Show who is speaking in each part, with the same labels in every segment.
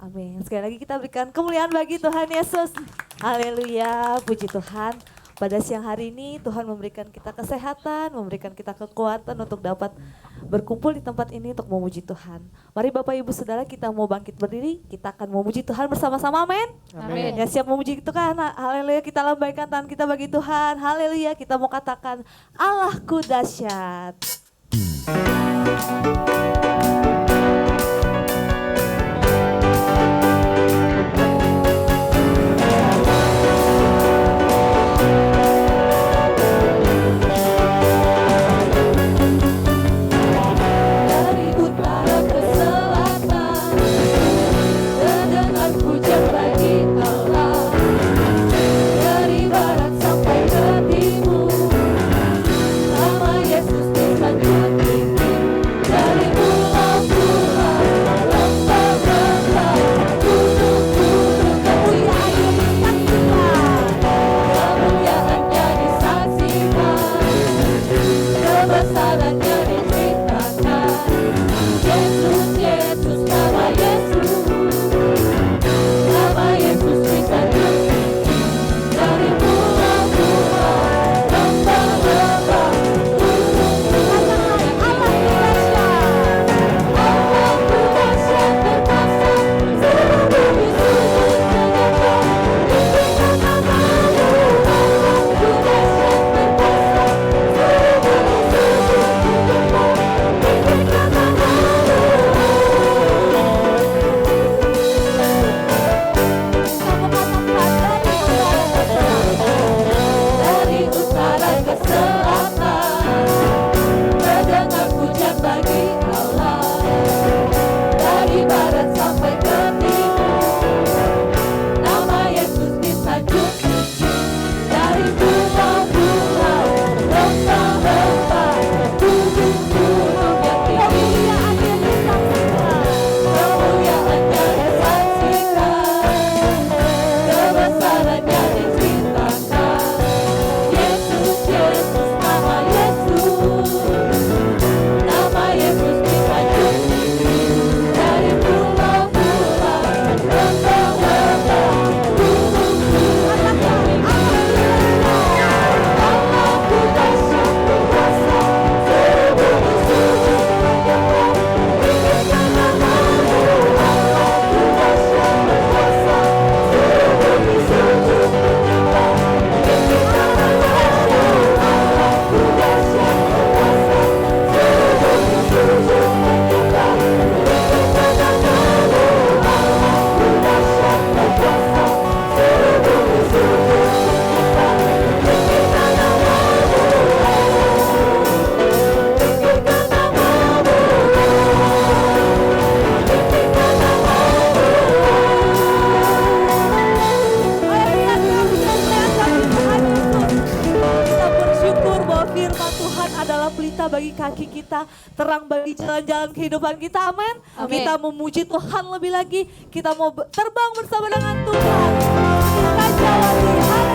Speaker 1: Amin. Sekali lagi kita berikan kemuliaan bagi Tuhan Yesus. Haleluya, puji Tuhan. Pada siang hari ini Tuhan memberikan kita kesehatan, memberikan kita kekuatan untuk dapat berkumpul di tempat ini untuk memuji Tuhan. Mari Bapak Ibu Saudara, kita mau bangkit berdiri, kita akan memuji Tuhan bersama-sama, amin.
Speaker 2: Amin.
Speaker 1: Ya, siap memuji Tuhan, haleluya, kita lambaikan tangan kita bagi Tuhan, haleluya, kita mau katakan Allahku dahsyat. Terang bagi jalan-jalan kehidupan kita, amin. Kita memuji Tuhan lebih lagi, kita mau terbang bersama dengan Tuhan. Kita jalani,
Speaker 3: Tuhan,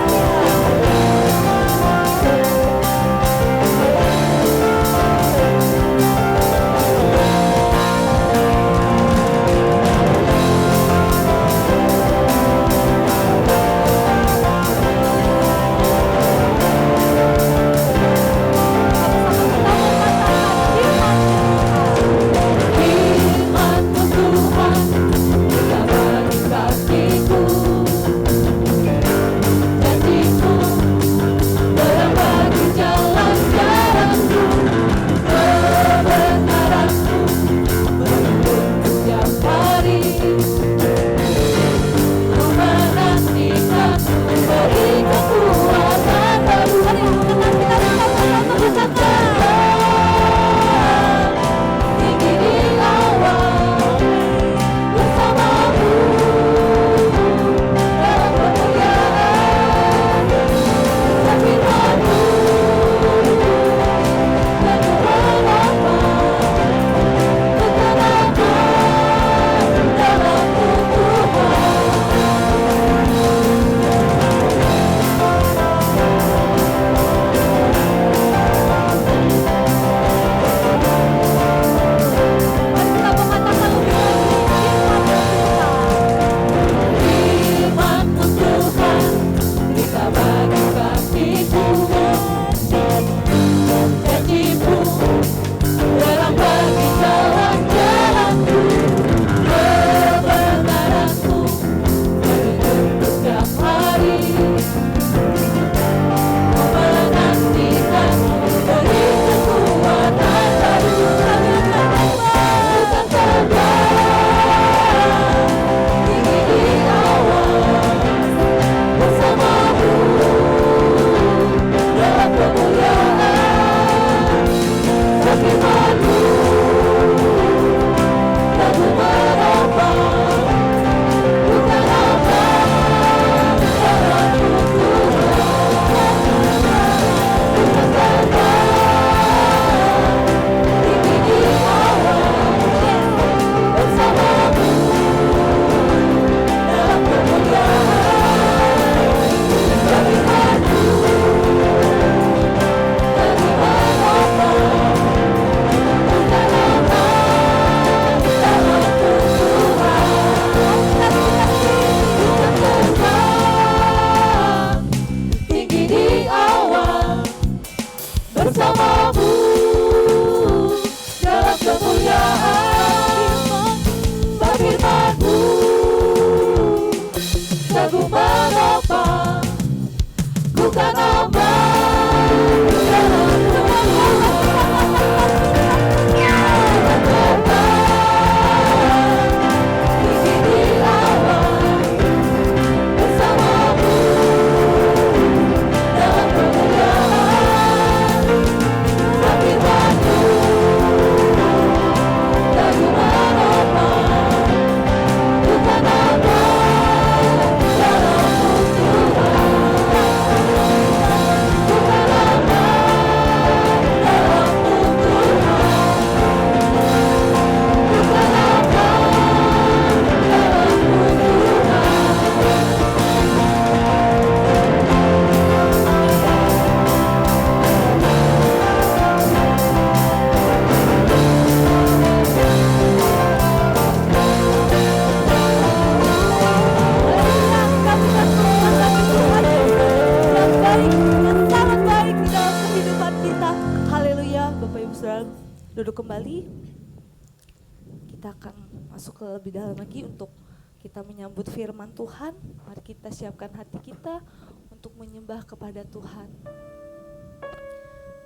Speaker 1: kita akan masuk ke lebih dalam lagi untuk kita menyambut firman Tuhan. Mari kita siapkan hati kita untuk menyembah kepada Tuhan.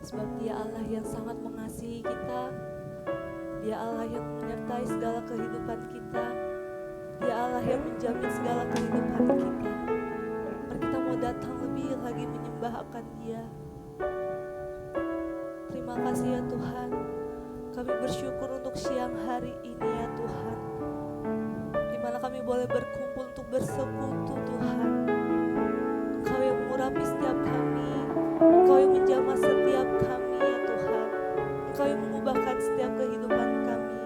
Speaker 1: Sebab Dia Allah yang sangat mengasihi kita. Dia Allah yang menyertai segala kehidupan kita. Dia Allah yang menjamin segala kehidupan kita. Mari kita mau datang lebih lagi menyembah akan Dia. Terima kasih ya Tuhan. Kami bersyukur untuk siang hari ini ya Tuhan, di mana kami boleh berkumpul untuk bersekutu Tuhan. Engkau yang mengurapi setiap kami, Engkau yang menjamah setiap kami ya Tuhan. Engkau yang mengubahkan setiap kehidupan kami.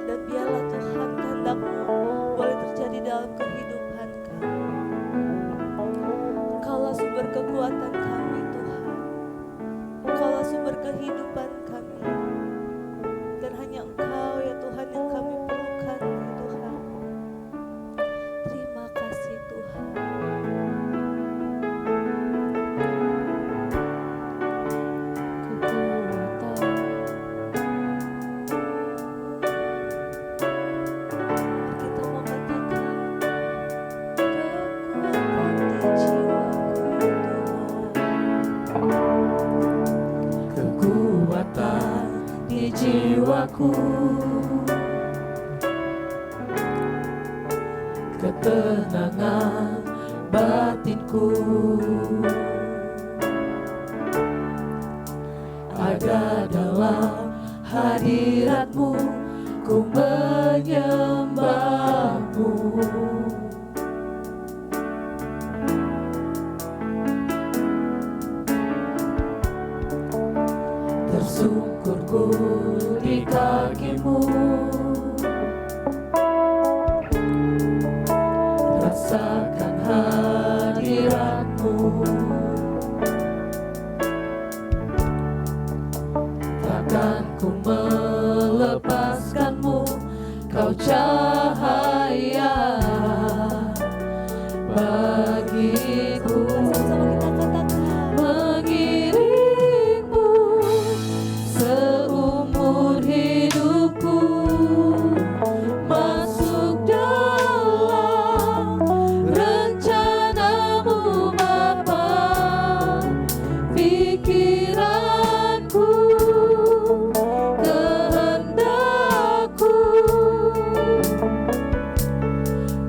Speaker 1: Dan biarlah Tuhan kehendak-Mu boleh terjadi dalam kehidupan kami. Engkaulah sumber kekuatan kami Tuhan. Engkaulah sumber kehidupan kami. Dan hanya Engkau ya Tuhan yang kami perlukan ya Tuhan. Terima kasih Tuhan. Kita mau katakan kekuatan di jiwaku, ketenangan batinku, ada dalam hadirat-Mu, ku menyembah-Mu. Tersungkurku di kaki-Mu, rasakan hadirat-Mu. Takkan ku melepaskan-Mu, Kau cahaya bagiku. Mengiringmu seumur hidupku, masuk dalam rencana-Mu Bapa. Pikiranku, kehendakku,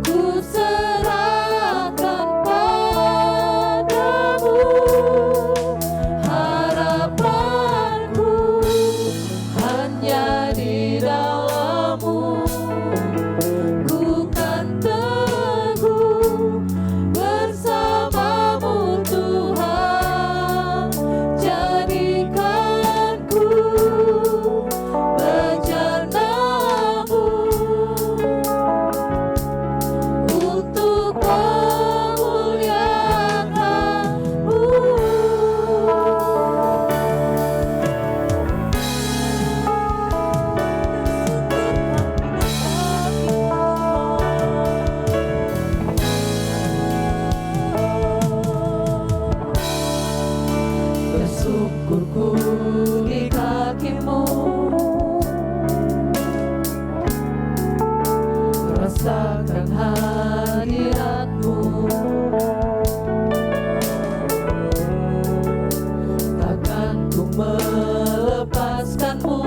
Speaker 1: ku serahkan padamu. Harapanku hanya di dalam-Mu. Ku kan teguh bersama-Mu Tuhan. Jadikanku bejana-Mu untuk memuliakan-Mu. Bersungkurku di kaki-Mu, rasakan hadirat-Mu. Takkan ku melepaskan-Mu,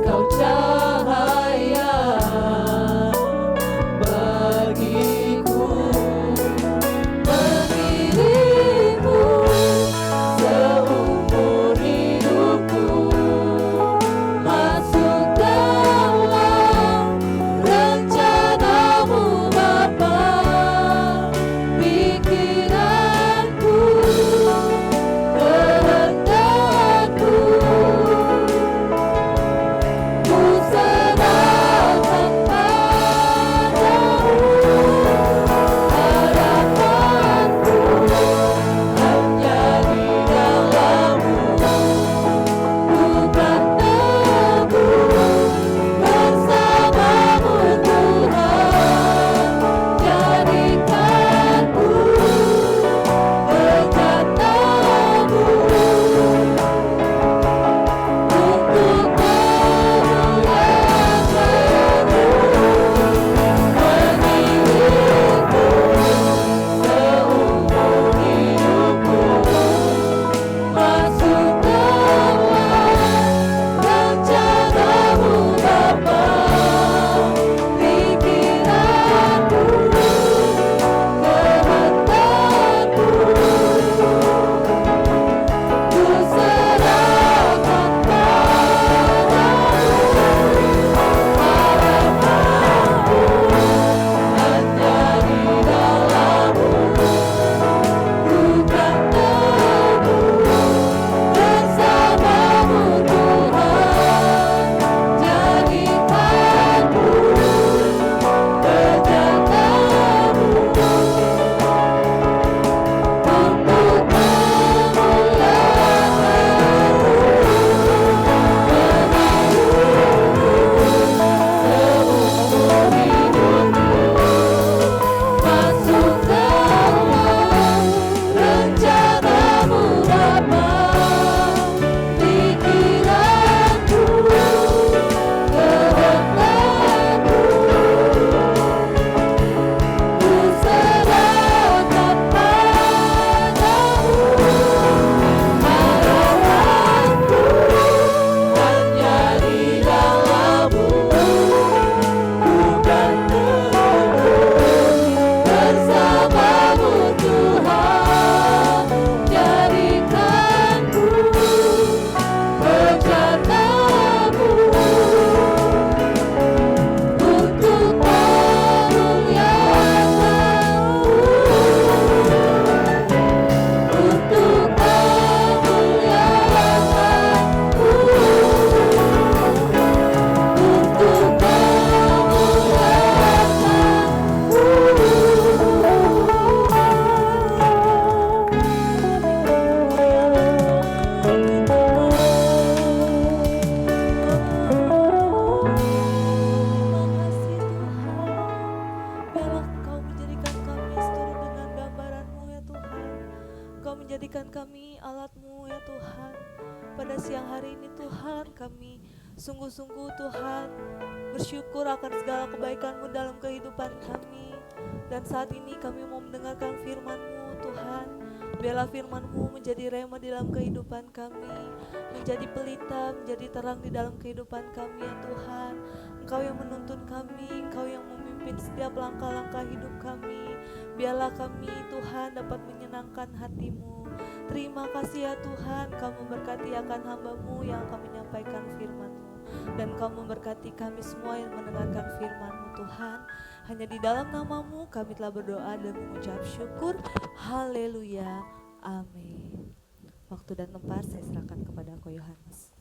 Speaker 1: Kau cahaya bagiku. Mengiringmu seumur hidupku, masuk dalam rencana-Mu Bapa. menjadikan kami alat-Mu ya Tuhan. Pada siang hari ini Tuhan, kami sungguh-sungguh Tuhan bersyukur akan segala kebaikan-Mu dalam kehidupan kami. Dan saat ini kami mau mendengarkan firman-Mu Tuhan. Biarlah firman-Mu menjadi rema di dalam kehidupan kami, menjadi pelita, menjadi terang di dalam kehidupan kami ya Tuhan. Engkau yang menuntun kami, Engkau yang memimpin setiap langkah-langkah hidup kami. Biarlah kami Tuhan dapat menyenangkan hati-Mu. Terima kasih ya Tuhan, Kau memberkati akan hamba-Mu yang akan menyampaikan firman-Mu. Dan Kau memberkati kami semua yang mendengarkan firman-Mu Tuhan. Hanya di dalam nama-Mu kami telah berdoa dan mengucap syukur. Haleluya. Amin. Waktu dan tempat saya serahkan kepada Ko Yohanes.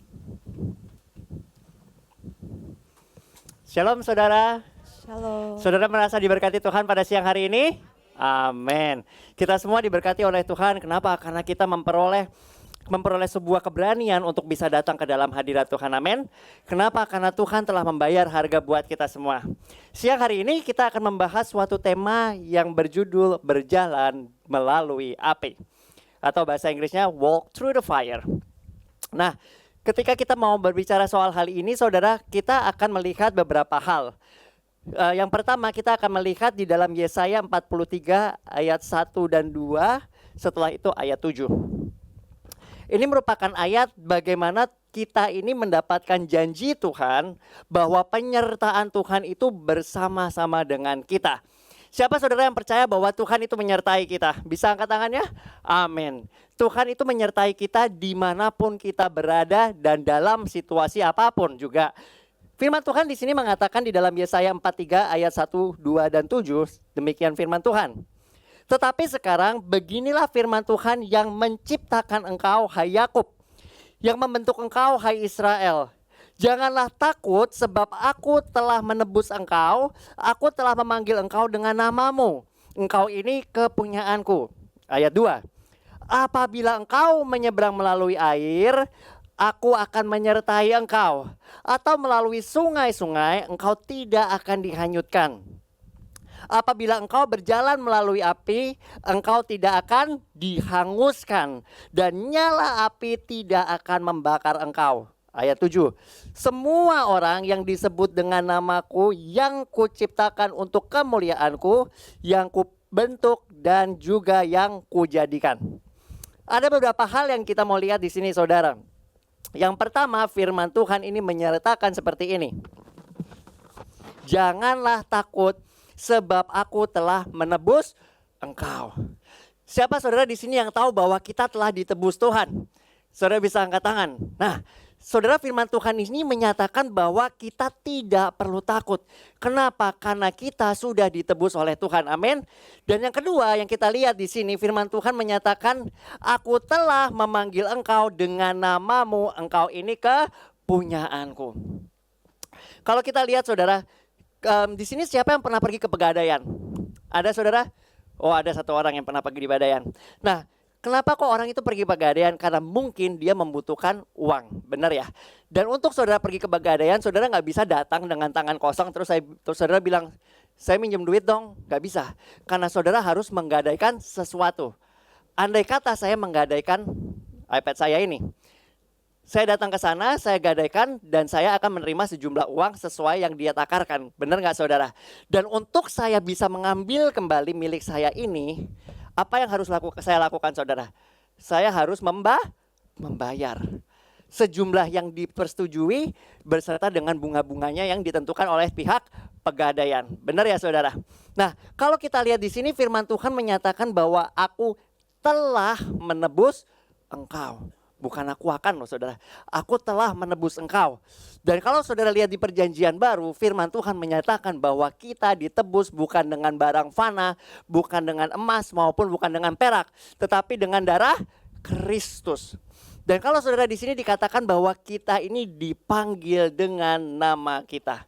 Speaker 2: Shalom saudara.
Speaker 1: Shalom.
Speaker 2: Saudara merasa diberkati Tuhan pada siang hari ini? Amin. Kita semua diberkati oleh Tuhan. Kenapa? Karena kita memperoleh sebuah keberanian untuk bisa datang ke dalam hadirat Tuhan. Amin. Kenapa? Karena Tuhan telah membayar harga buat kita semua. Siang hari ini kita akan membahas suatu tema yang berjudul berjalan melalui api. Atau bahasa Inggrisnya walk through the fire. Nah, ketika kita mau berbicara soal hal ini, saudara, kita akan melihat beberapa hal. Yang pertama kita akan melihat di dalam Yesaya 43 ayat 1 dan 2, setelah itu ayat 7. Ini merupakan ayat bagaimana kita ini mendapatkan janji Tuhan bahwa penyertaan Tuhan itu bersama-sama dengan kita. Siapa saudara yang percaya bahwa Tuhan itu menyertai kita? Bisa angkat tangannya? Amin. Tuhan itu menyertai kita dimanapun kita berada dan dalam situasi apapun juga. Firman Tuhan di sini mengatakan di dalam Yesaya 43 ayat 1, 2, dan 7. Demikian firman Tuhan. Tetapi sekarang beginilah firman Tuhan yang menciptakan engkau hai Yakub, yang membentuk engkau hai Israel. Janganlah takut sebab aku telah menebus engkau, aku telah memanggil engkau dengan namamu. Engkau ini kepunyaanku. Ayat 2. Apabila engkau menyeberang melalui air, aku akan menyertai engkau. Atau melalui sungai-sungai, engkau tidak akan dihanyutkan. Apabila engkau berjalan melalui api, engkau tidak akan dihanguskan, dan nyala api tidak akan membakar engkau. Ayat 7. Semua orang yang disebut dengan namaku, yang kuciptakan untuk kemuliaanku, yang kubentuk dan juga yang kujadikan. Ada beberapa hal yang kita mau lihat di sini saudara. Yang pertama, firman Tuhan ini menyertakan seperti ini. Janganlah takut sebab aku telah menebus engkau. Siapa saudara di sini yang tahu bahwa kita telah ditebus Tuhan? Saudara bisa angkat tangan. Nah, saudara, firman Tuhan ini menyatakan bahwa kita tidak perlu takut. Kenapa? Karena kita sudah ditebus oleh Tuhan. Amin. Dan yang kedua yang kita lihat di sini, firman Tuhan menyatakan, aku telah memanggil engkau dengan namamu, engkau ini kepunyaanku. Kalau kita lihat saudara, di sini siapa yang pernah pergi ke Pegadaian? Ada saudara? Oh, ada satu orang yang pernah pergi di Pegadaian. Nah, kenapa kok orang itu pergi Pegadaian? Karena mungkin dia membutuhkan uang, benar ya? Dan untuk saudara pergi ke Pegadaian, saudara nggak bisa datang dengan tangan kosong terus saudara bilang, saya minjem duit dong, nggak bisa. Karena saudara harus menggadaikan sesuatu. Andai kata saya menggadaikan iPad saya ini, saya datang ke sana, saya gadaikan, dan saya akan menerima sejumlah uang sesuai yang dia takarkan. Benar nggak saudara? Dan untuk saya bisa mengambil kembali milik saya ini, apa yang harus saya lakukan saudara? Saya harus membayar sejumlah yang dipersetujui berserta dengan bunga-bunganya yang ditentukan oleh pihak Pegadaian. Benar ya saudara? Nah, kalau kita lihat di sini firman Tuhan menyatakan bahwa aku telah menebus engkau. Bukan aku akan loh saudara. Aku telah menebus engkau. Dan kalau saudara lihat di perjanjian baru, firman Tuhan menyatakan bahwa kita ditebus bukan dengan barang fana, bukan dengan emas maupun bukan dengan perak, tetapi dengan darah Kristus. Dan kalau saudara di sini dikatakan bahwa kita ini dipanggil dengan nama kita.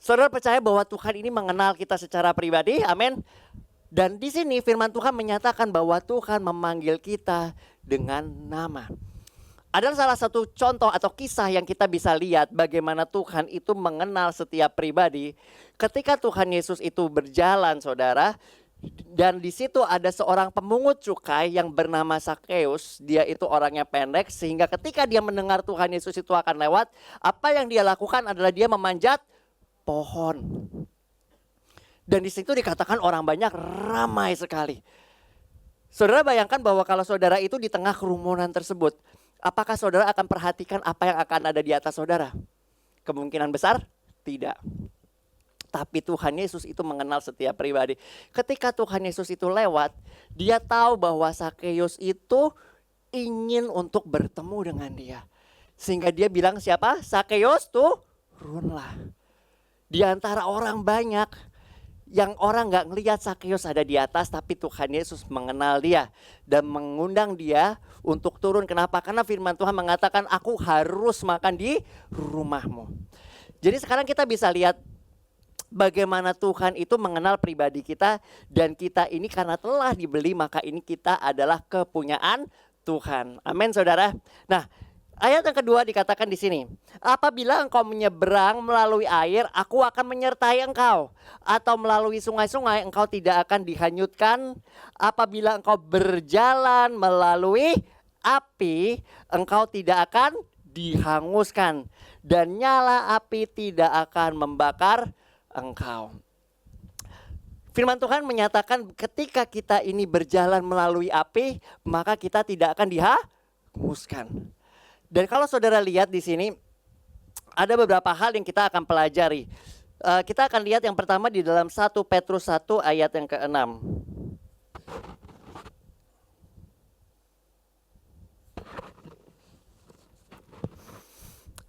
Speaker 2: Saudara percaya bahwa Tuhan ini mengenal kita secara pribadi? Amin. Dan di sini firman Tuhan menyatakan bahwa Tuhan memanggil kita dengan nama. Adalah salah satu contoh atau kisah yang kita bisa lihat bagaimana Tuhan itu mengenal setiap pribadi. Ketika Tuhan Yesus itu berjalan saudara, Dan di situ ada seorang pemungut cukai yang bernama Sakeus. Dia itu orangnya pendek sehingga ketika dia mendengar Tuhan Yesus itu akan lewat, apa yang dia lakukan adalah dia memanjat pohon. Dan di situ dikatakan orang banyak, ramai sekali. Saudara bayangkan bahwa kalau saudara itu di tengah kerumunan tersebut, apakah saudara akan perhatikan apa yang akan ada di atas saudara? Kemungkinan besar tidak. Tapi Tuhan Yesus itu mengenal setiap pribadi. Ketika Tuhan Yesus itu lewat, dia tahu bahwa Sakeus itu ingin untuk bertemu dengan dia. Sehingga dia bilang, siapa? Sakeus, turunlah. Di antara orang banyak, yang orang gak ngelihat Sakeus ada di atas, tapi Tuhan Yesus mengenal dia dan mengundang dia untuk turun. Kenapa? Karena firman Tuhan mengatakan, aku harus makan di rumahmu. Jadi sekarang kita bisa lihat bagaimana Tuhan itu mengenal pribadi kita, dan kita ini karena telah dibeli maka ini kita adalah kepunyaan Tuhan. Amin saudara. Nah, ayat yang kedua dikatakan di sini, apabila engkau menyeberang melalui air, aku akan menyertai engkau. Atau melalui sungai-sungai, engkau tidak akan dihanyutkan. Apabila engkau berjalan melalui api, engkau tidak akan dihanguskan. Dan nyala api tidak akan membakar engkau. Firman Tuhan menyatakan ketika kita ini berjalan melalui api, maka kita tidak akan dihanguskan. Dan kalau saudara lihat di sini, ada beberapa hal yang kita akan pelajari. Kita akan lihat yang pertama di dalam 1 Petrus 1 ayat yang ke-6.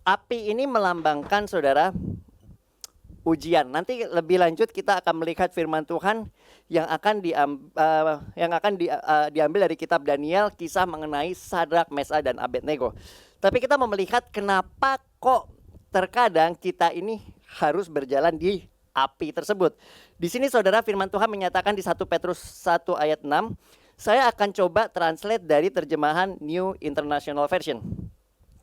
Speaker 2: Api ini melambangkan saudara ujian. Nanti lebih lanjut kita akan melihat firman Tuhan yang akan diambil dari kitab Daniel, kisah mengenai Sadrak, Mesah dan Abednego. Tapi kita mau melihat kenapa kok terkadang kita ini harus berjalan di api tersebut. Di sini saudara firman Tuhan menyatakan di 1 Petrus 1 ayat 6. Saya akan coba translate dari terjemahan New International Version.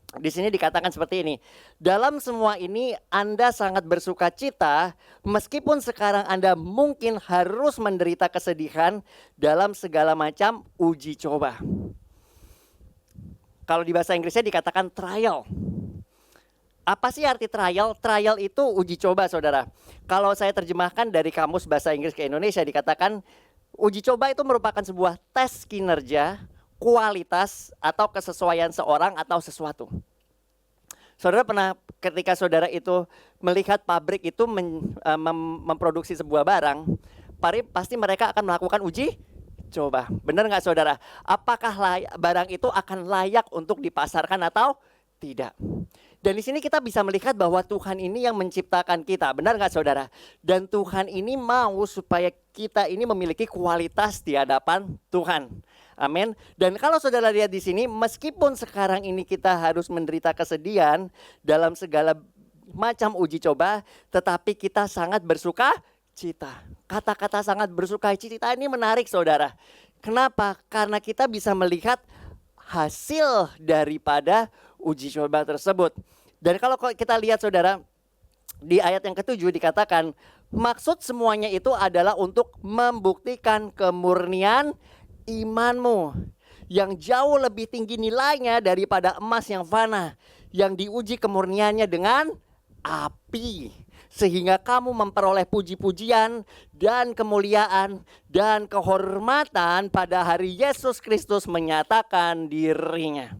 Speaker 2: Di sini dikatakan seperti ini. Dalam semua ini Anda sangat bersuka cita meskipun sekarang Anda mungkin harus menderita kesedihan dalam segala macam uji coba. Kalau di bahasa Inggrisnya dikatakan trial. Apa sih arti trial? Trial itu uji coba saudara. Kalau saya terjemahkan dari kamus bahasa Inggris ke Indonesia dikatakan uji coba itu merupakan sebuah tes kinerja, kualitas atau kesesuaian seorang atau sesuatu. Saudara pernah ketika saudara itu melihat pabrik itu memproduksi sebuah barang, pasti mereka akan melakukan uji coba. Benar nggak saudara? Apakah barang itu akan layak untuk dipasarkan atau tidak? Dan di sini kita bisa melihat bahwa Tuhan ini yang menciptakan kita, benar nggak saudara? Dan Tuhan ini mau supaya kita ini memiliki kualitas di hadapan Tuhan. Amin. Dan kalau saudara lihat di sini, meskipun sekarang ini kita harus menderita kesedihan dalam segala macam uji coba, tetapi kita sangat bersuka cita. Kata-kata sangat bersuka cita ini menarik saudara. Kenapa? Karena kita bisa melihat hasil daripada uji coba tersebut. Dan kalau kita lihat saudara, di ayat yang ke-7 dikatakan, maksud semuanya itu adalah untuk membuktikan kemurnian imanmu yang jauh lebih tinggi nilainya daripada emas yang fana, yang diuji kemurniannya dengan api, sehingga kamu memperoleh puji-pujian dan kemuliaan dan kehormatan pada hari Yesus Kristus menyatakan dirinya.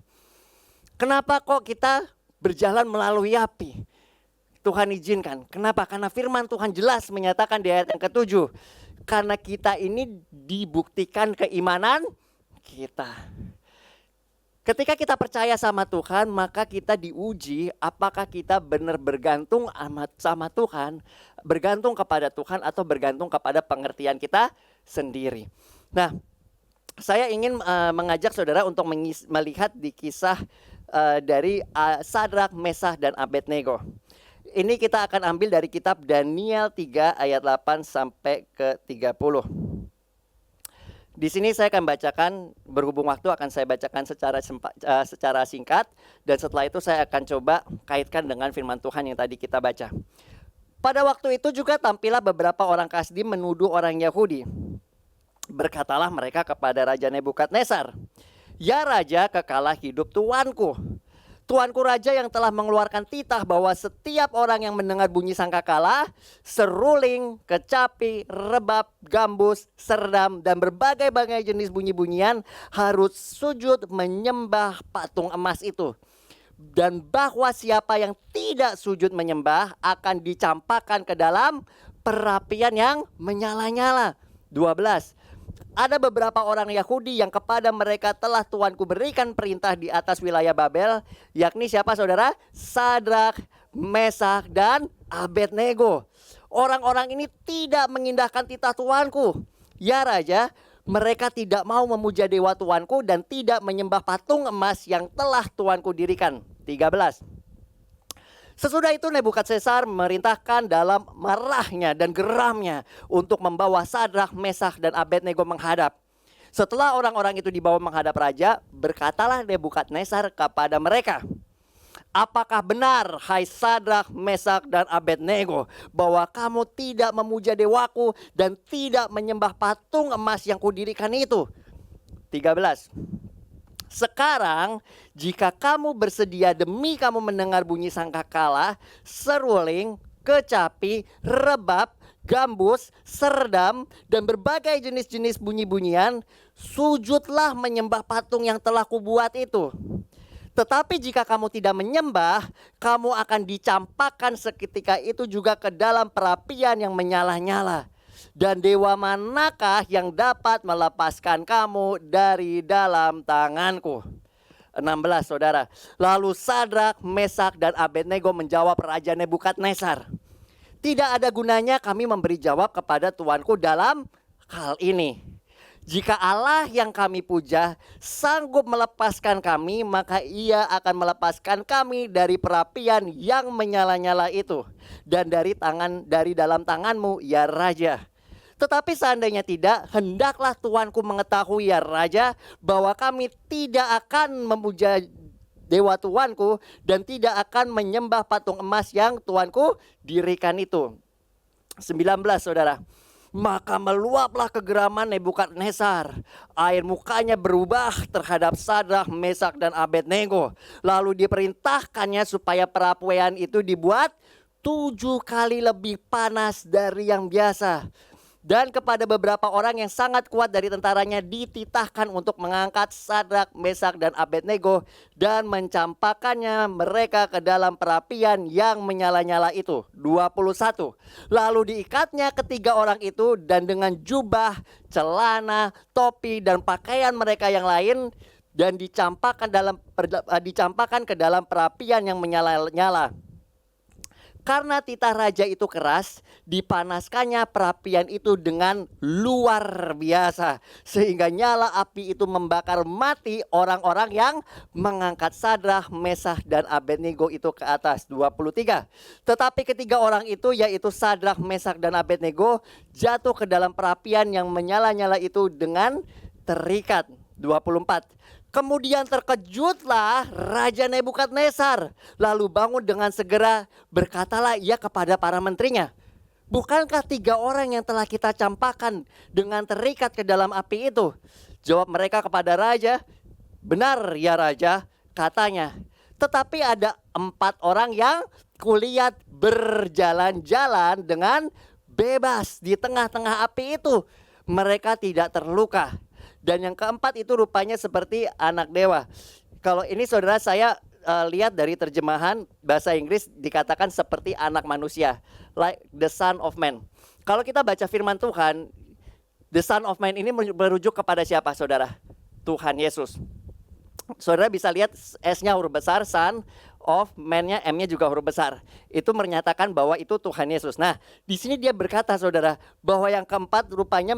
Speaker 2: Kenapa kok kita berjalan melalui api? Tuhan izinkan. Kenapa? Karena firman Tuhan jelas menyatakan di ayat yang ke-7. Karena kita ini dibuktikan keimanan kita. Ketika kita percaya sama Tuhan, maka kita diuji apakah kita benar bergantung sama Tuhan, bergantung kepada Tuhan atau bergantung kepada pengertian kita sendiri. Nah, saya ingin mengajak saudara untuk melihat di kisah dari Sadrak, Mesah dan Abednego. Ini kita akan ambil dari kitab Daniel 3 ayat 8 sampai ke 30. Di sini saya akan bacakan, berhubung waktu akan saya bacakan secara singkat, dan setelah itu saya akan coba kaitkan dengan firman Tuhan yang tadi kita baca. Pada waktu itu juga tampillah beberapa orang Kasdim menuduh orang Yahudi. Berkatalah mereka kepada Raja Nebukadnezar, "Ya Raja, kekalah hidup tuanku. Tuanku Raja yang telah mengeluarkan titah bahwa setiap orang yang mendengar bunyi sangkakala, seruling, kecapi, rebab, gambus, serdam, dan berbagai-bagai jenis bunyi-bunyian harus sujud menyembah patung emas itu. Dan bahwa siapa yang tidak sujud menyembah akan dicampakkan ke dalam perapian yang menyala-nyala." 12. Ada beberapa orang Yahudi yang kepada mereka telah Tuanku berikan perintah di atas wilayah Babel, yakni siapa saudara? Sadrak, Mesak, dan Abednego. Orang-orang ini tidak mengindahkan titah Tuanku. Ya Raja, mereka tidak mau memuja dewa Tuanku dan tidak menyembah patung emas yang telah Tuanku dirikan. 13. Sesudah itu Nebukadnezar memerintahkan dalam marahnya dan geramnya untuk membawa Sadrak, Mesak, dan Abednego menghadap. Setelah orang-orang itu dibawa menghadap raja, berkatalah Nebukadnezar kepada mereka, "Apakah benar, hai Sadrak, Mesak, dan Abednego, bahwa kamu tidak memuja dewaku dan tidak menyembah patung emas yang kudirikan itu?" 13. Sekarang jika kamu bersedia demi kamu mendengar bunyi sangkakala, seruling, kecapi, rebab, gambus, serdam, dan berbagai jenis-jenis bunyi-bunyian, sujudlah menyembah patung yang telah kubuat itu. Tetapi jika kamu tidak menyembah, kamu akan dicampakkan seketika itu juga ke dalam perapian yang menyala-nyala. Dan dewa manakah yang dapat melepaskan kamu dari dalam tanganku? 16 saudara. Lalu Sadrak, Mesak, dan Abednego menjawab Raja Nebukadnezar, "Tidak ada gunanya kami memberi jawab kepada tuanku dalam hal ini. Jika Allah yang kami puja sanggup melepaskan kami, maka ia akan melepaskan kami dari perapian yang menyala-nyala itu dan dari dalam tanganmu, ya Raja. Tetapi seandainya tidak, hendaklah tuanku mengetahui, ya Raja, bahwa kami tidak akan memuja dewa tuanku dan tidak akan menyembah patung emas yang tuanku dirikan itu." 19 saudara. Maka meluaplah kegeraman Nebukadnezar. Air mukanya berubah terhadap Sadrak, Mesak, dan Abednego. Lalu diperintahkannya supaya perapian itu dibuat 7 kali lebih panas dari yang biasa. Dan kepada beberapa orang yang sangat kuat dari tentaranya dititahkan untuk mengangkat Sadrak, Mesak, dan Abednego dan mencampakkannya mereka ke dalam perapian yang menyala-nyala itu. 21. Lalu diikatnya ketiga orang itu dan dengan jubah, celana, topi, dan pakaian mereka yang lain dan dicampakkan ke dalam perapian yang menyala-nyala. Karena titah raja itu keras, dipanaskannya perapian itu dengan luar biasa, sehingga nyala api itu membakar mati orang-orang yang mengangkat Sadrak, Mesak, dan Abednego itu ke atas. 23. Tetapi ketiga orang itu, yaitu Sadrak, Mesak, dan Abednego, jatuh ke dalam perapian yang menyala-nyala itu dengan terikat. 24. Kemudian terkejutlah Raja Nebukadnezar, lalu bangun dengan segera, berkatalah ia kepada para menterinya, "Bukankah 3 orang yang telah kita campakkan dengan terikat ke dalam api itu?" Jawab mereka kepada raja, "Benar ya Raja," katanya. "Tetapi ada 4 orang yang kulihat berjalan-jalan dengan bebas di tengah-tengah api itu. Mereka tidak terluka. Dan yang keempat itu rupanya seperti anak dewa." Kalau ini saudara saya lihat dari terjemahan bahasa Inggris dikatakan seperti anak manusia, like the son of man. Kalau kita baca firman Tuhan, the son of man ini merujuk kepada siapa saudara? Tuhan Yesus. Saudara bisa lihat S-nya huruf besar, son of man-nya, M-nya juga huruf besar. Itu menyatakan bahwa itu Tuhan Yesus. Nah, di sini dia berkata saudara, bahwa yang keempat rupanya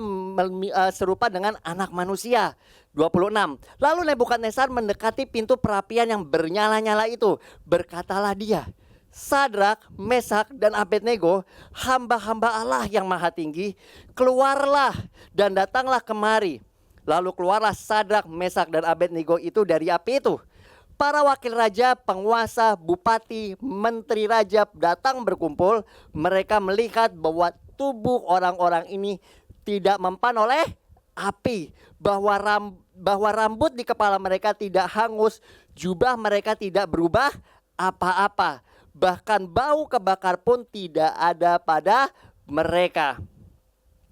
Speaker 2: serupa dengan anak manusia. 26. Lalu Nebukadnezar mendekati pintu perapian yang bernyala-nyala itu. Berkatalah dia, "Sadrak, Mesak, dan Abednego, hamba-hamba Allah yang maha tinggi, keluarlah dan datanglah kemari." Lalu keluarlah Sadrak, Mesak, dan Abednego itu dari api itu. Para wakil raja, penguasa, bupati, menteri raja datang berkumpul. Mereka melihat bahwa tubuh orang-orang ini tidak mempan oleh api, bahwa rambut di kepala mereka tidak hangus, jubah mereka tidak berubah apa-apa, bahkan bau kebakar pun tidak ada pada mereka.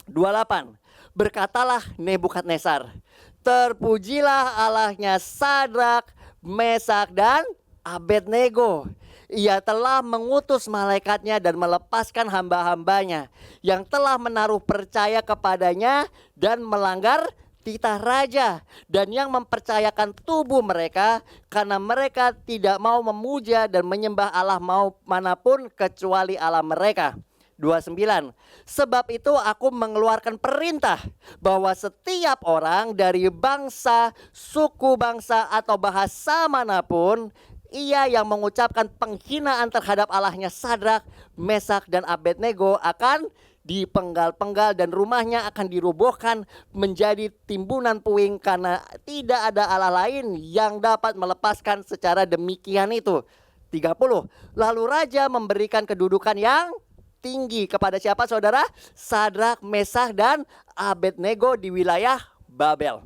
Speaker 2: 28. Berkatalah Nebukadnezar, terpujilah Allahnya Sadrak, Mesak dan Abednego. Ia telah mengutus malaikatnya dan melepaskan hamba-hambanya yang telah menaruh percaya kepadanya dan melanggar titah raja, dan yang mempercayakan tubuh mereka karena mereka tidak mau memuja dan menyembah Allah manapun kecuali Allah mereka. 29. Sebab itu aku mengeluarkan perintah bahwa setiap orang dari bangsa, suku bangsa atau bahasa manapun, ia yang mengucapkan penghinaan terhadap Allahnya Sadrak, Mesak dan Abednego akan dipenggal-penggal dan rumahnya akan dirobohkan menjadi timbunan puing, karena tidak ada Allah lain yang dapat melepaskan secara demikian itu. 30. Lalu raja memberikan kedudukan yang tinggi kepada siapa saudara? Sadrak, Mesak dan Abednego di wilayah Babel.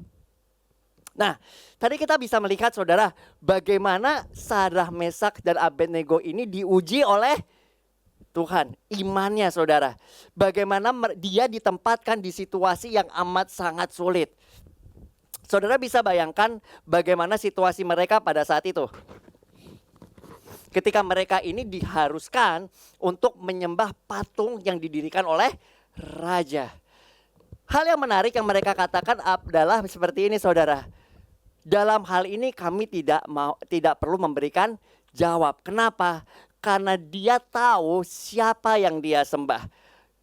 Speaker 2: Nah, tadi kita bisa melihat saudara bagaimana Sadrak, Mesak dan Abednego ini diuji oleh Tuhan, imannya saudara. Bagaimana dia ditempatkan di situasi yang amat sangat sulit. Saudara bisa bayangkan bagaimana situasi mereka pada saat itu. Ketika mereka ini diharuskan untuk menyembah patung yang didirikan oleh raja. Hal yang menarik yang mereka katakan adalah seperti ini saudara. Dalam hal ini kami tidak perlu memberikan jawab. Kenapa? Karena dia tahu siapa yang dia sembah.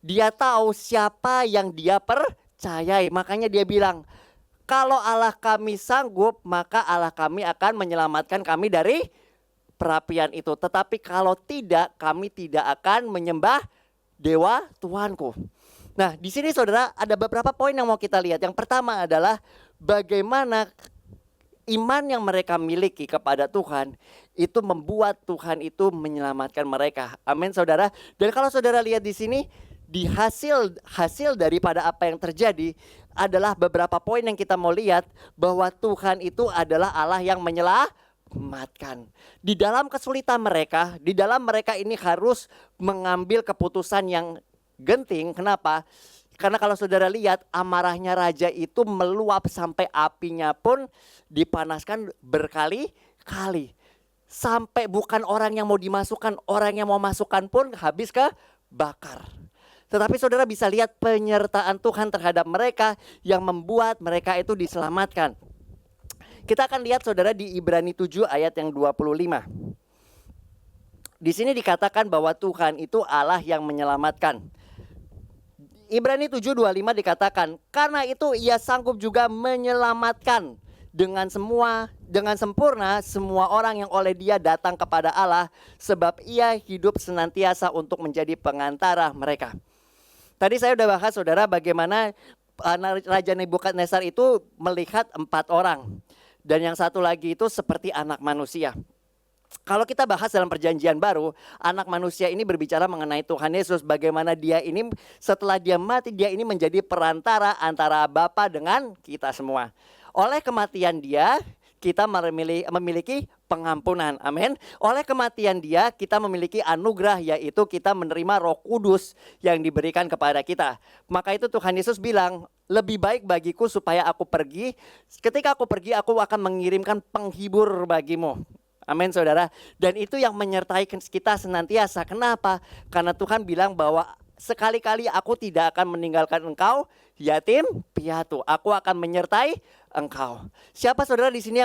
Speaker 2: Dia tahu siapa yang dia percayai. Makanya dia bilang, kalau Allah kami sanggup, maka Allah kami akan menyelamatkan kami dari perapian itu. Tetapi kalau tidak, kami tidak akan menyembah dewa Tuhanku. Nah, di sini saudara ada beberapa poin yang mau kita lihat. Yang pertama adalah bagaimana iman yang mereka miliki kepada Tuhan itu membuat Tuhan itu menyelamatkan mereka. Amin saudara. Dan kalau saudara lihat di sini, di hasil daripada apa yang terjadi adalah beberapa poin yang kita mau lihat, bahwa Tuhan itu adalah Allah yang menyelamatkan. Di dalam kesulitan mereka, di dalam mereka ini harus mengambil keputusan yang genting. Kenapa? Karena kalau saudara lihat, amarahnya raja itu meluap sampai apinya pun dipanaskan berkali-kali. Sampai bukan orang yang mau dimasukkan, orang yang mau masukkan pun habis kebakar. Tetapi saudara bisa lihat penyertaan Tuhan terhadap mereka yang membuat mereka itu diselamatkan. Kita akan lihat saudara di Ibrani 7 ayat yang 25. Di sini dikatakan bahwa Tuhan itu Allah yang menyelamatkan. Ibrani 7:25 dikatakan, karena itu ia sanggup juga menyelamatkan dengan sempurna semua orang yang oleh dia datang kepada Allah, sebab ia hidup senantiasa untuk menjadi pengantara mereka. Tadi saya sudah bahas saudara bagaimana Raja Nebukadnezar itu melihat 4 orang. Dan yang satu lagi itu seperti anak manusia. Kalau kita bahas dalam perjanjian baru, anak manusia ini berbicara mengenai Tuhan Yesus. Bagaimana dia ini setelah dia mati, dia ini menjadi perantara antara Bapa dengan kita semua. Oleh kematian dia, kita memiliki pengampunan. Amin. Oleh kematian dia, kita memiliki anugerah, yaitu kita menerima Roh Kudus yang diberikan kepada kita. Maka itu Tuhan Yesus bilang, lebih baik bagiku supaya aku pergi. Ketika aku pergi, aku akan mengirimkan penghibur bagimu. Amin saudara. Dan itu yang menyertai kita senantiasa. Kenapa? Karena Tuhan bilang bahwa sekali-kali aku tidak akan meninggalkan engkau yatim piatu. Aku akan menyertai engkau. Siapa saudara di sini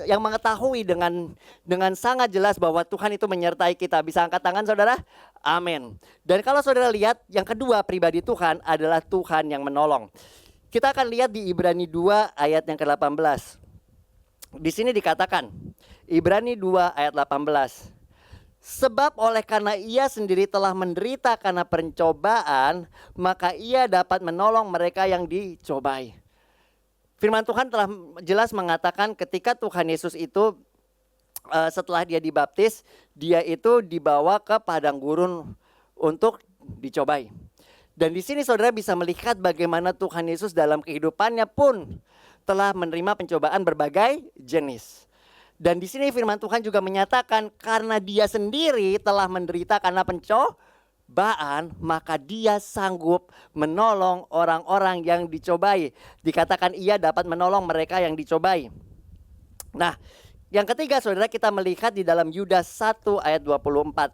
Speaker 2: yang mengetahui dengan sangat jelas bahwa Tuhan itu menyertai kita? Bisa angkat tangan saudara? Amin. Dan kalau saudara lihat, yang kedua pribadi Tuhan adalah Tuhan yang menolong. Kita akan lihat di Ibrani 2 ayat yang ke-18. Di sini dikatakan, Ibrani 2 ayat 18. Sebab oleh karena ia sendiri telah menderita karena pencobaan, maka ia dapat menolong mereka yang dicobai. Firman Tuhan telah jelas mengatakan ketika Tuhan Yesus itu setelah dia dibaptis, dia itu dibawa ke padang gurun untuk dicobai. Dan di sini saudara bisa melihat bagaimana Tuhan Yesus dalam kehidupannya pun telah menerima pencobaan berbagai jenis. Dan di sini firman Tuhan juga menyatakan karena dia sendiri telah menderita karena pencobaan, maka dia sanggup menolong orang-orang yang dicobai. Dikatakan ia dapat menolong mereka yang dicobai. Nah, yang ketiga saudara kita melihat di dalam Yudas 1 ayat 24.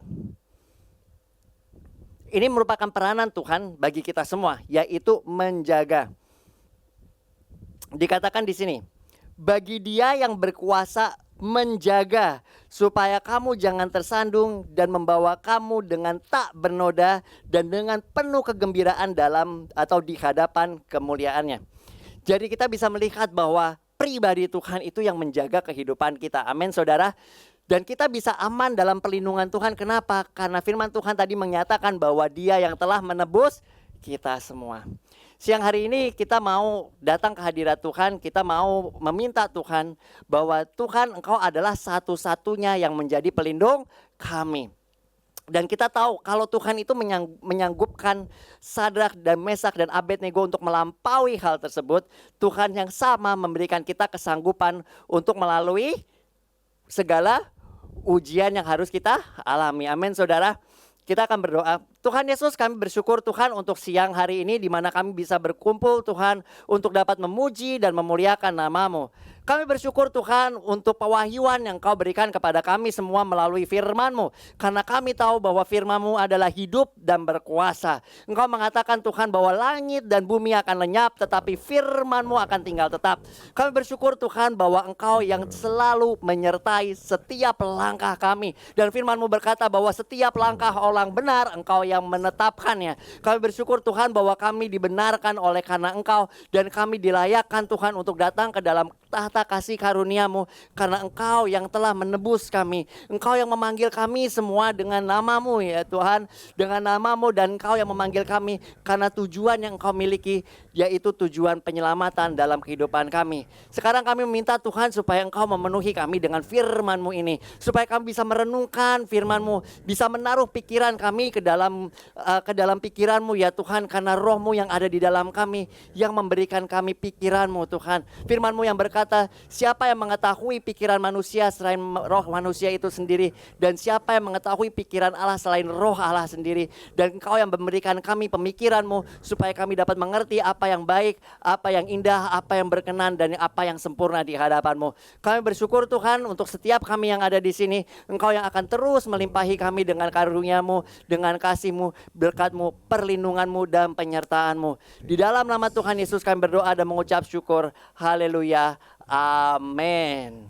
Speaker 2: Ini merupakan peranan Tuhan bagi kita semua, yaitu menjaga. Dikatakan di sini, bagi dia yang berkuasa menjaga supaya kamu jangan tersandung dan membawa kamu dengan tak bernoda dan dengan penuh kegembiraan dalam atau di hadapan kemuliaannya. Jadi kita bisa melihat bahwa pribadi Tuhan itu yang menjaga kehidupan kita. Amin saudara. Dan kita bisa aman dalam perlindungan Tuhan. Kenapa? Karena firman Tuhan tadi menyatakan bahwa dia yang telah menebus kita semua. Siang hari ini kita mau datang ke hadirat Tuhan. Kita mau meminta Tuhan bahwa Tuhan engkau adalah satu-satunya yang menjadi pelindung kami. Dan kita tahu kalau Tuhan itu menyanggupkan Sadrak dan Mesak dan Abednego untuk melampaui hal tersebut. Tuhan yang sama memberikan kita kesanggupan untuk melalui segala ujian yang harus kita alami. Amin saudara. Kita akan berdoa. Tuhan Yesus, kami bersyukur Tuhan untuk siang hari ini di mana kami bisa berkumpul Tuhan untuk dapat memuji dan memuliakan nama-Mu. Kami bersyukur Tuhan untuk pewahyuan yang Kau berikan kepada kami semua melalui firman-Mu. Karena kami tahu bahwa firman-Mu adalah hidup dan berkuasa. Engkau mengatakan Tuhan bahwa langit dan bumi akan lenyap tetapi firman-Mu akan tinggal tetap. Kami bersyukur Tuhan bahwa Engkau yang selalu menyertai setiap langkah kami. Dan firman-Mu berkata bahwa setiap langkah orang benar Engkau yang menetapkannya. Kami bersyukur Tuhan bahwa kami dibenarkan oleh karena Engkau. Dan kami dilayakkan Tuhan untuk datang ke dalam tahta kasih karunia-Mu. Karena Engkau yang telah menebus kami. Engkau yang memanggil kami semua dengan nama-Mu ya Tuhan. Dengan nama-Mu dan Engkau yang memanggil kami. Karena tujuan yang Engkau miliki yaitu tujuan penyelamatan dalam kehidupan kami. Sekarang kami meminta Tuhan supaya Engkau memenuhi kami dengan firman-Mu ini. Supaya kami bisa merenungkan firman-Mu. Bisa menaruh pikiran kami ke dalam pikiran-Mu ya Tuhan. Karena roh-Mu yang ada di dalam kami yang memberikan kami pikiran-Mu Tuhan. Firman-Mu yang berkata, siapa yang mengetahui pikiran manusia selain roh manusia itu sendiri, dan siapa yang mengetahui pikiran Allah selain roh Allah sendiri. Dan Engkau yang memberikan kami pemikiran-Mu supaya kami dapat mengerti apa yang baik, apa yang indah, apa yang berkenan, dan apa yang sempurna di hadapan-Mu. Kami bersyukur Tuhan untuk setiap kami yang ada di sini. Engkau yang akan terus melimpahi kami dengan karunia-Mu, dengan kasih-Mu, berkat-Mu, perlindungan-Mu, dan penyertaan-Mu. Di dalam nama Tuhan Yesus kami berdoa dan mengucap syukur. Haleluya. Amin.